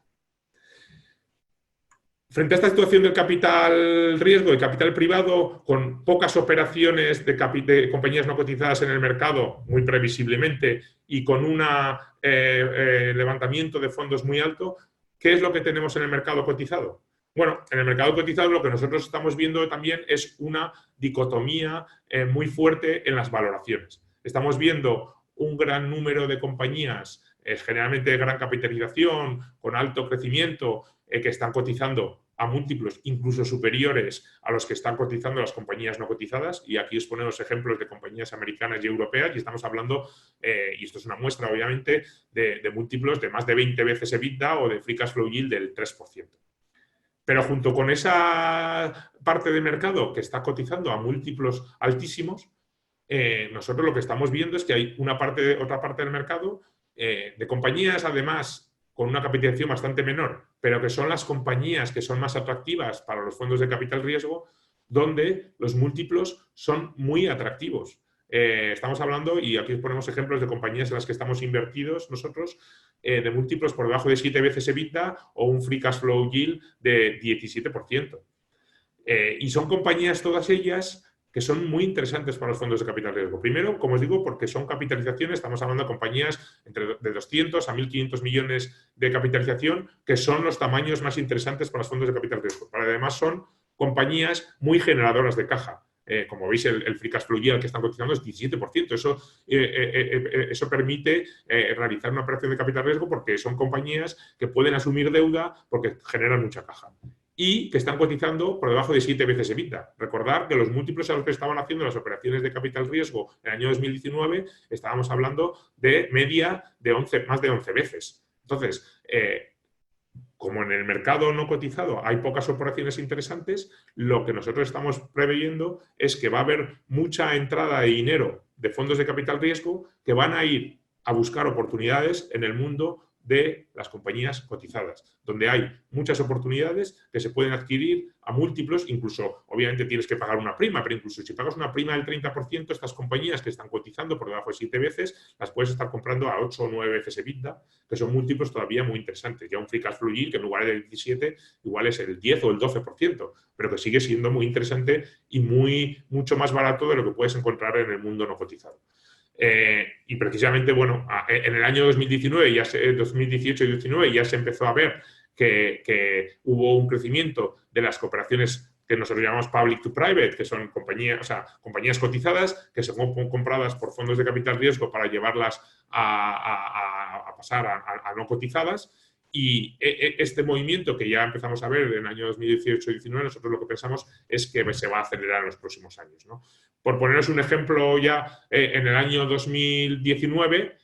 Frente a esta situación del capital riesgo y capital privado, con pocas operaciones de compañías no cotizadas en el mercado, muy previsiblemente, y con un levantamiento de fondos muy alto, ¿qué es lo que tenemos en el mercado cotizado? Bueno, en el mercado cotizado lo que nosotros estamos viendo también es una dicotomía muy fuerte en las valoraciones. Estamos viendo un gran número de compañías, generalmente de gran capitalización, con alto crecimiento, que están cotizando a múltiplos incluso superiores a los que están cotizando las compañías no cotizadas. Y aquí os ponemos ejemplos de compañías americanas y europeas y estamos hablando, y esto es una muestra obviamente, de múltiplos de más de 20 veces EBITDA o de free cash flow yield del 3%. Pero junto con esa parte del mercado que está cotizando a múltiplos altísimos, nosotros lo que estamos viendo es que hay otra parte del mercado de compañías, además, con una capitalización bastante menor, pero que son las compañías que son más atractivas para los fondos de capital riesgo, donde los múltiplos son muy atractivos. Estamos hablando, y aquí os ponemos ejemplos de compañías en las que estamos invertidos nosotros, de múltiplos por debajo de 7 veces EBITDA o un free cash flow yield de 17%. Y son compañías todas ellas que son muy interesantes para los fondos de capital riesgo. Primero, como os digo, porque son capitalizaciones, estamos hablando de compañías de 200 a 1.500 millones de capitalización, que son los tamaños más interesantes para los fondos de capital riesgo. Pero además son compañías muy generadoras de caja. Como veis, el free cash flow yield que están cotizando es 17%. Eso permite realizar una operación de capital riesgo porque son compañías que pueden asumir deuda porque generan mucha caja y que están cotizando por debajo de 7 veces EBITDA. Recordar que los múltiplos a los que estaban haciendo las operaciones de capital riesgo en el año 2019 estábamos hablando de media de más de 11 veces. Entonces, como en el mercado no cotizado hay pocas operaciones interesantes, lo que nosotros estamos preveyendo es que va a haber mucha entrada de dinero de fondos de capital riesgo que van a ir a buscar oportunidades en el mundo de las compañías cotizadas, donde hay muchas oportunidades que se pueden adquirir a múltiplos, incluso obviamente tienes que pagar una prima, pero incluso si pagas una prima del 30%, estas compañías que están cotizando por debajo de 7 veces, las puedes estar comprando a 8 o 9 veces EBITDA, que son múltiplos todavía muy interesantes. Ya un free cash flow yield que en lugar del 17 igual es el 10 o el 12%, pero que sigue siendo muy interesante y mucho más barato de lo que puedes encontrar en el mundo no cotizado. Y precisamente, bueno, en el año 2019, 2018 y 2019 ya se empezó a ver que hubo un crecimiento de las cooperaciones que nosotros llamamos public to private, que son compañías cotizadas que son compradas por fondos de capital riesgo para llevarlas a pasar a no cotizadas. Y este movimiento que ya empezamos a ver en el año 2018 y 2019, nosotros lo que pensamos es que se va a acelerar en los próximos años, ¿no? Por poneros un ejemplo ya, en el año 2019,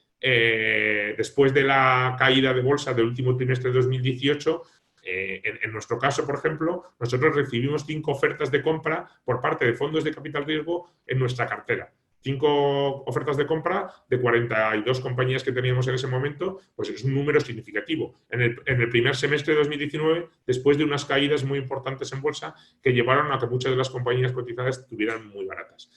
después de la caída de bolsa del último trimestre de 2018, en nuestro caso, por ejemplo, nosotros recibimos 5 ofertas de compra por parte de fondos de capital riesgo en nuestra cartera. 5 ofertas de compra de 42 compañías que teníamos en ese momento, pues es un número significativo. En el primer semestre de 2019, después de unas caídas muy importantes en bolsa que llevaron a que muchas de las compañías cotizadas estuvieran muy baratas.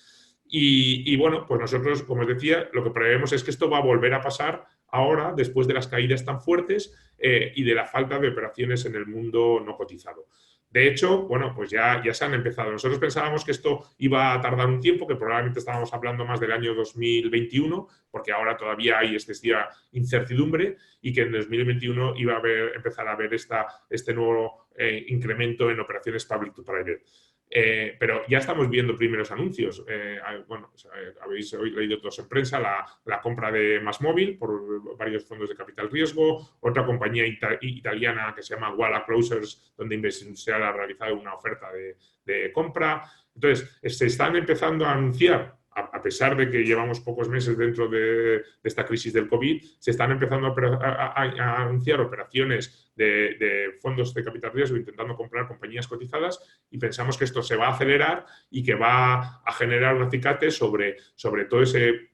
Y bueno, pues nosotros, como os decía, lo que prevemos es que esto va a volver a pasar ahora, después de las caídas tan fuertes y de la falta de operaciones en el mundo no cotizado. De hecho, bueno, pues ya se han empezado. Nosotros pensábamos que esto iba a tardar un tiempo, que probablemente estábamos hablando más del año 2021, porque ahora todavía hay excesiva incertidumbre y que en 2021 iba a empezar a haber este nuevo incremento en operaciones public to private. Pero ya estamos viendo primeros anuncios. Bueno, habéis leído todos en prensa la compra de MásMóvil por varios fondos de capital riesgo, otra compañía italiana que se llama Walla Closers, donde Investimental ha realizado una oferta de compra. Entonces, se están empezando a anunciar, a pesar de que llevamos pocos meses dentro de esta crisis del COVID, se están empezando a anunciar operaciones de fondos de capital riesgo intentando comprar compañías cotizadas, y pensamos que esto se va a acelerar y que va a generar un acicate sobre todo ese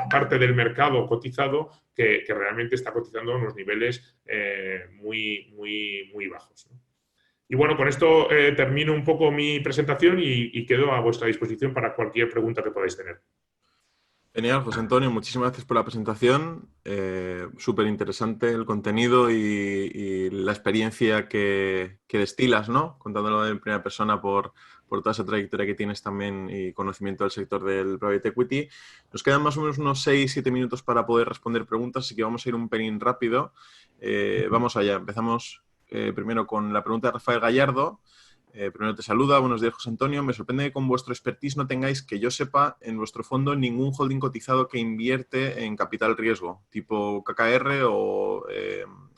parte del mercado cotizado que realmente está cotizando a unos niveles muy bajos, ¿no? Y bueno, con esto termino un poco mi presentación y quedo a vuestra disposición para cualquier pregunta que podáis tener. Genial, José Antonio, muchísimas gracias por la presentación. Súper interesante el contenido y la experiencia que destilas, ¿no? Contándolo en primera persona por toda esa trayectoria que tienes también y conocimiento del sector del Private Equity. Nos quedan más o menos unos 6-7 minutos para poder responder preguntas, así que vamos a ir un pelín rápido. Vamos allá, empezamos primero con la pregunta de Rafael Gallardo. Primero te saluda, buenos días José Antonio. Me sorprende que con vuestro expertise no tengáis, que yo sepa, en vuestro fondo ningún holding cotizado que invierte en capital riesgo, tipo KKR o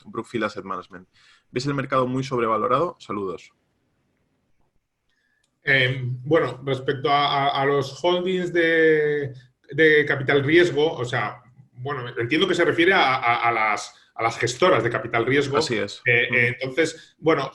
Brookfield Asset Management. ¿Ves el mercado muy sobrevalorado? Saludos. Bueno, respecto a los holdings de capital riesgo, o sea, bueno, entiendo que se refiere a las gestoras de capital riesgo. Así es. Entonces, bueno,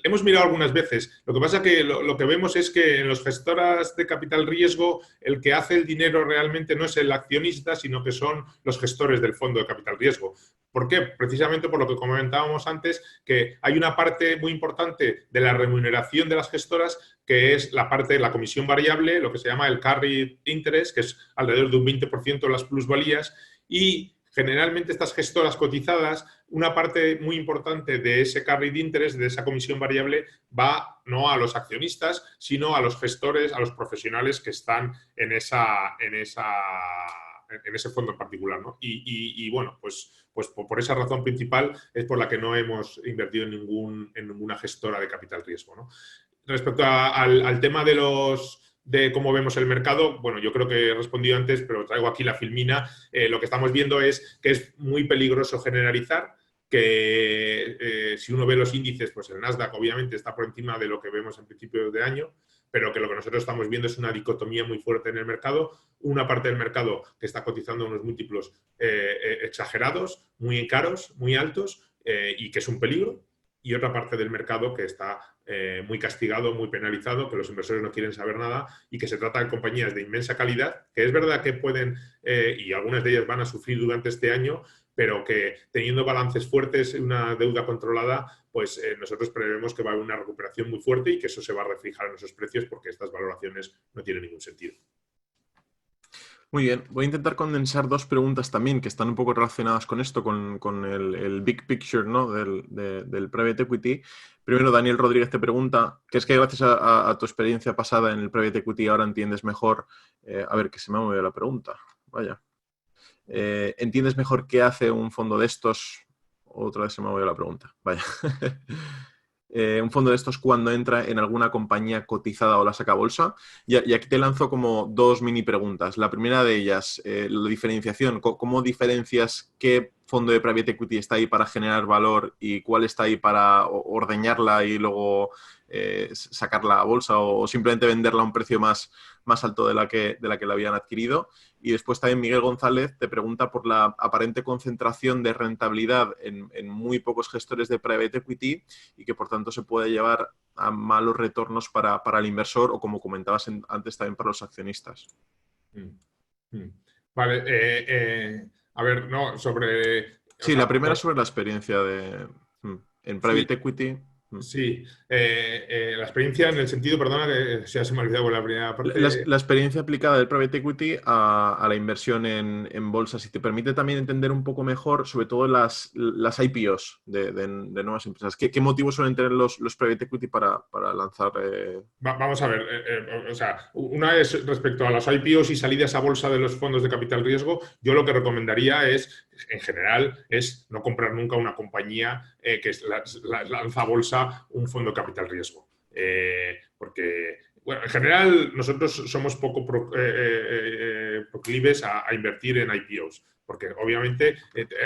hemos mirado algunas veces. Lo que pasa que lo que vemos es que en las gestoras de capital riesgo el que hace el dinero realmente no es el accionista, sino que son los gestores del fondo de capital riesgo. ¿Por qué? Precisamente por lo que comentábamos antes, que hay una parte muy importante de la remuneración de las gestoras que es la parte de la comisión variable, lo que se llama el carry interest, que es alrededor de un 20% de las plusvalías, y generalmente estas gestoras cotizadas, una parte muy importante de ese carried interest, de esa comisión variable, va no a los accionistas, sino a los gestores, a los profesionales que están en ese fondo en particular, ¿no? Y bueno, pues por esa razón principal es por la que no hemos invertido en ninguna gestora de capital riesgo, ¿no? Respecto al tema de cómo vemos el mercado, bueno, yo creo que he respondido antes, pero traigo aquí la filmina. Lo que estamos viendo es que es muy peligroso generalizar, que si uno ve los índices, pues el Nasdaq obviamente está por encima de lo que vemos en principio de año, pero que lo que nosotros estamos viendo es una dicotomía muy fuerte en el mercado, una parte del mercado que está cotizando unos múltiplos exagerados, muy caros, muy altos, y que es un peligro, y otra parte del mercado que está muy castigado, muy penalizado, que los inversores no quieren saber nada y que se trata de compañías de inmensa calidad, que es verdad que pueden, y algunas de ellas van a sufrir durante este año, pero que teniendo balances fuertes, una deuda controlada, pues nosotros prevemos que va a haber una recuperación muy fuerte y que eso se va a reflejar en esos precios porque estas valoraciones no tienen ningún sentido. Muy bien, voy a intentar condensar dos preguntas también que están un poco relacionadas con esto, con el big picture, ¿no? del private equity. Primero, Daniel Rodríguez te pregunta, ¿qué es que gracias a tu experiencia pasada en el private equity ahora entiendes mejor? A ver, que se me ha movido la pregunta, vaya. ¿Entiendes mejor qué hace un fondo de estos? Otra vez se me ha movido la pregunta, vaya. Un fondo de estos cuando entra en alguna compañía cotizada o la saca a bolsa. Y aquí te lanzo como dos mini preguntas. La primera de ellas, la diferenciación. ¿Cómo diferencias qué fondo de private equity está ahí para generar valor y cuál está ahí para ordeñarla y luego sacarla a bolsa o simplemente venderla a un precio más alto de la que la habían adquirido? Y después también Miguel González te pregunta por la aparente concentración de rentabilidad en muy pocos gestores de private equity y que por tanto se puede llevar a malos retornos para el inversor o, como comentabas antes, también para los accionistas. Vale, a ver, no, sobre... Sí, la primera sobre la experiencia en private equity. Sí, la experiencia en el sentido, perdona, que ya se me ha olvidado con la primera parte. La experiencia aplicada del private equity a la inversión en bolsas, y te permite también entender un poco mejor, sobre todo las IPOs de nuevas empresas. ¿Qué motivos suelen tener los private equity para lanzar? Vamos a ver, o sea, una es respecto a las IPOs y salidas a bolsa de los fondos de capital riesgo. Yo lo que recomendaría es, en general, es no comprar nunca una compañía que lanza a bolsa bolsa un fondo de capital riesgo. Porque, bueno, en general nosotros somos poco proclives a invertir en IPOs. Porque obviamente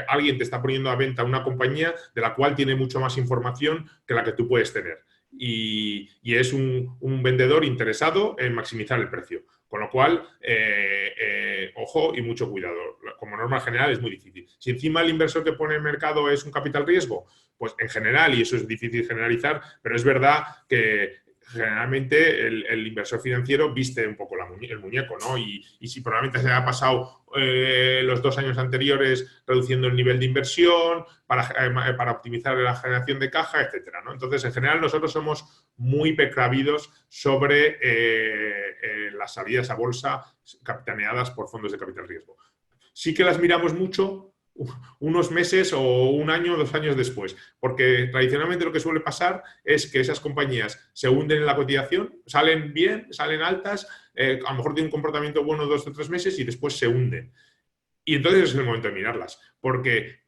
alguien te está poniendo a venta una compañía de la cual tiene mucho más información que la que tú puedes tener. Y es un vendedor interesado en maximizar el precio. Con lo cual, ojo y mucho cuidado. Como norma general es muy difícil. Si encima el inversor que pone en el mercado es un capital riesgo, pues en general, y eso es difícil generalizar, pero es verdad que generalmente el inversor financiero viste un poco el muñeco, ¿no? Y si probablemente se haya pasado los 2 años anteriores reduciendo el nivel de inversión para optimizar la generación de caja, etcétera, ¿no? Entonces, en general, nosotros somos muy precavidos sobre las salidas a bolsa capitaneadas por fondos de capital riesgo. Sí que las miramos mucho unos meses o un año o 2 años después, porque tradicionalmente lo que suele pasar es que esas compañías se hunden en la cotización, salen bien, salen altas, a lo mejor tienen un comportamiento bueno 2 o 3 meses y después se hunden. Y entonces es el momento de mirarlas, porque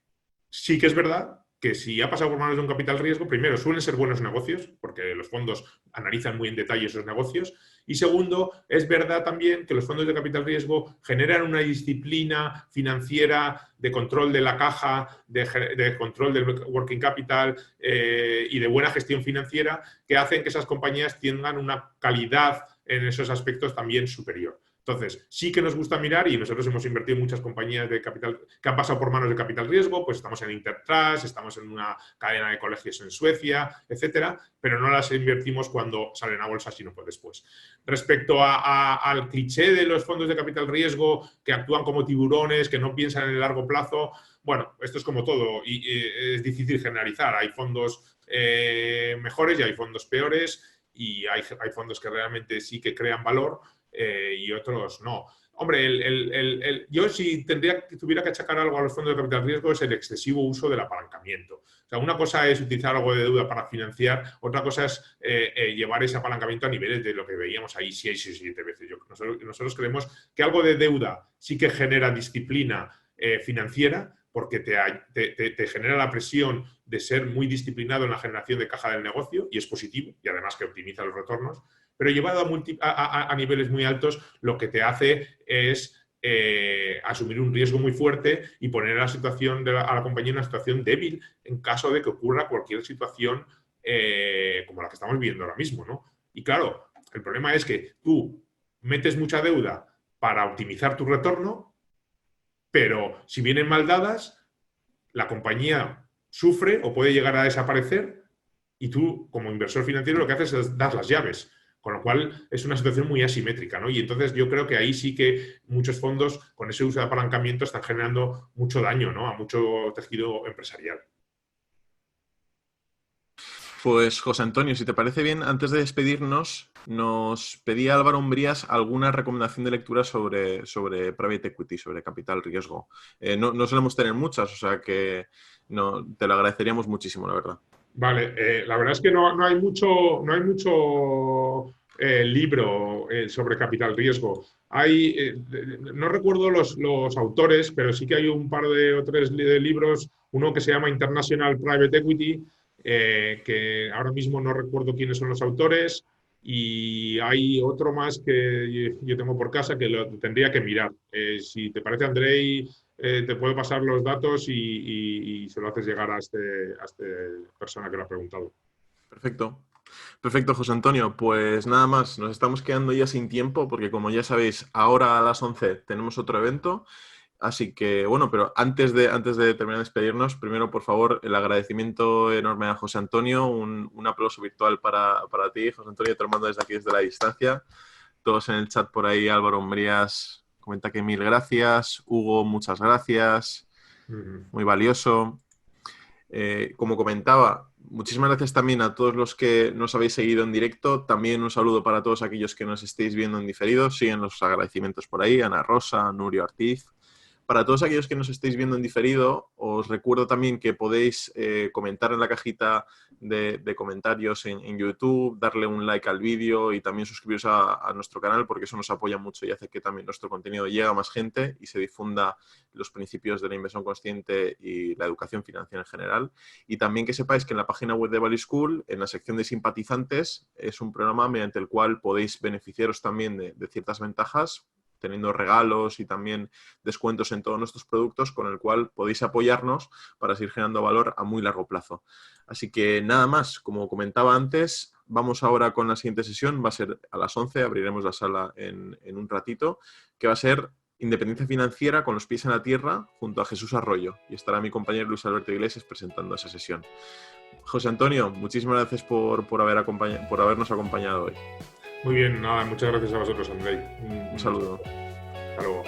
sí que es verdad que si ha pasado por manos de un capital riesgo, primero, suelen ser buenos negocios, porque los fondos analizan muy en detalle esos negocios, y segundo, es verdad también que los fondos de capital riesgo generan una disciplina financiera de control de la caja, de control del working capital y de buena gestión financiera que hacen que esas compañías tengan una calidad en esos aspectos también superior. Entonces, sí que nos gusta mirar y nosotros hemos invertido en muchas compañías de capital que han pasado por manos de capital riesgo, pues estamos en Intertrust, estamos en una cadena de colegios en Suecia, etcétera, pero no las invertimos cuando salen a bolsa, sino pues después. Respecto al cliché de los fondos de capital riesgo que actúan como tiburones, que no piensan en el largo plazo, bueno, esto es como todo y es difícil generalizar. Hay fondos mejores y hay fondos peores y hay fondos que realmente sí que crean valor, y otros no. Hombre, yo si tuviera que achacar algo a los fondos de capital riesgo es el excesivo uso del apalancamiento. O sea, una cosa es utilizar algo de deuda para financiar, otra cosa es llevar ese apalancamiento a niveles de lo que veíamos ahí 6 o 7 veces. Nosotros creemos que algo de deuda sí que genera disciplina financiera, porque te genera la presión de ser muy disciplinado en la generación de caja del negocio, y es positivo, y además que optimiza los retornos. Pero llevado a niveles muy altos, lo que te hace es asumir un riesgo muy fuerte y poner a la compañía en una situación débil en caso de que ocurra cualquier situación como la que estamos viviendo ahora mismo, ¿no? Y claro, el problema es que tú metes mucha deuda para optimizar tu retorno, pero si vienen mal dadas, la compañía sufre o puede llegar a desaparecer y tú, como inversor financiero, lo que haces es dar las llaves. Con lo cual es una situación muy asimétrica, ¿no? Y entonces yo creo que ahí sí que muchos fondos con ese uso de apalancamiento están generando mucho daño, ¿no? A mucho tejido empresarial. Pues José Antonio, si te parece bien, antes de despedirnos, nos pedía Álvaro Umbrías alguna recomendación de lectura sobre Private Equity, sobre capital riesgo. No solemos tener muchas, o sea que te lo agradeceríamos muchísimo, la verdad. Vale, la verdad es que no hay mucho libro sobre capital riesgo. No recuerdo los autores, pero sí que hay un par o tres de libros, uno que se llama International Private Equity, que ahora mismo no recuerdo quiénes son los autores, y hay otro más que yo tengo por casa que lo tendría que mirar. Si te parece, Andrei, te puedo pasar los datos y se lo haces llegar a esta persona que lo ha preguntado. Perfecto. Perfecto, José Antonio. Pues nada más, nos estamos quedando ya sin tiempo porque, como ya sabéis, ahora a las 11 tenemos otro evento. Así que, bueno, pero antes de terminar de despedirnos, primero, por favor, el agradecimiento enorme a José Antonio. Un aplauso virtual para ti, José Antonio, te lo mando desde aquí, desde la distancia. Todos en el chat por ahí, Álvaro Umbrías comenta que 1000 gracias. Hugo, muchas gracias. Muy valioso. Como comentaba, muchísimas gracias también a todos los que nos habéis seguido en directo. También un saludo para todos aquellos que nos estéis viendo en diferido. Siguen los agradecimientos por ahí, Ana Rosa, Nurio Ortiz. Para todos aquellos que nos estéis viendo en diferido, os recuerdo también que podéis comentar en la cajita de comentarios en YouTube, darle un like al vídeo y también suscribiros a nuestro canal, porque eso nos apoya mucho y hace que también nuestro contenido llegue a más gente y se difunda los principios de la inversión consciente y la educación financiera en general. Y también que sepáis que en la página web de Value School, en la sección de simpatizantes, es un programa mediante el cual podéis beneficiaros también de ciertas ventajas, teniendo regalos y también descuentos en todos nuestros productos, con el cual podéis apoyarnos para seguir generando valor a muy largo plazo. Así que nada más, como comentaba antes, vamos ahora con la siguiente sesión, va a ser a las 11, abriremos la sala en un ratito, que va a ser Independencia Financiera con los pies en la tierra, junto a Jesús Arroyo, y estará mi compañero Luis Alberto Iglesias presentando esa sesión. José Antonio, muchísimas gracias por habernos acompañado hoy. Muy bien, nada, muchas gracias a vosotros, Andrei. Un saludo. Hasta luego.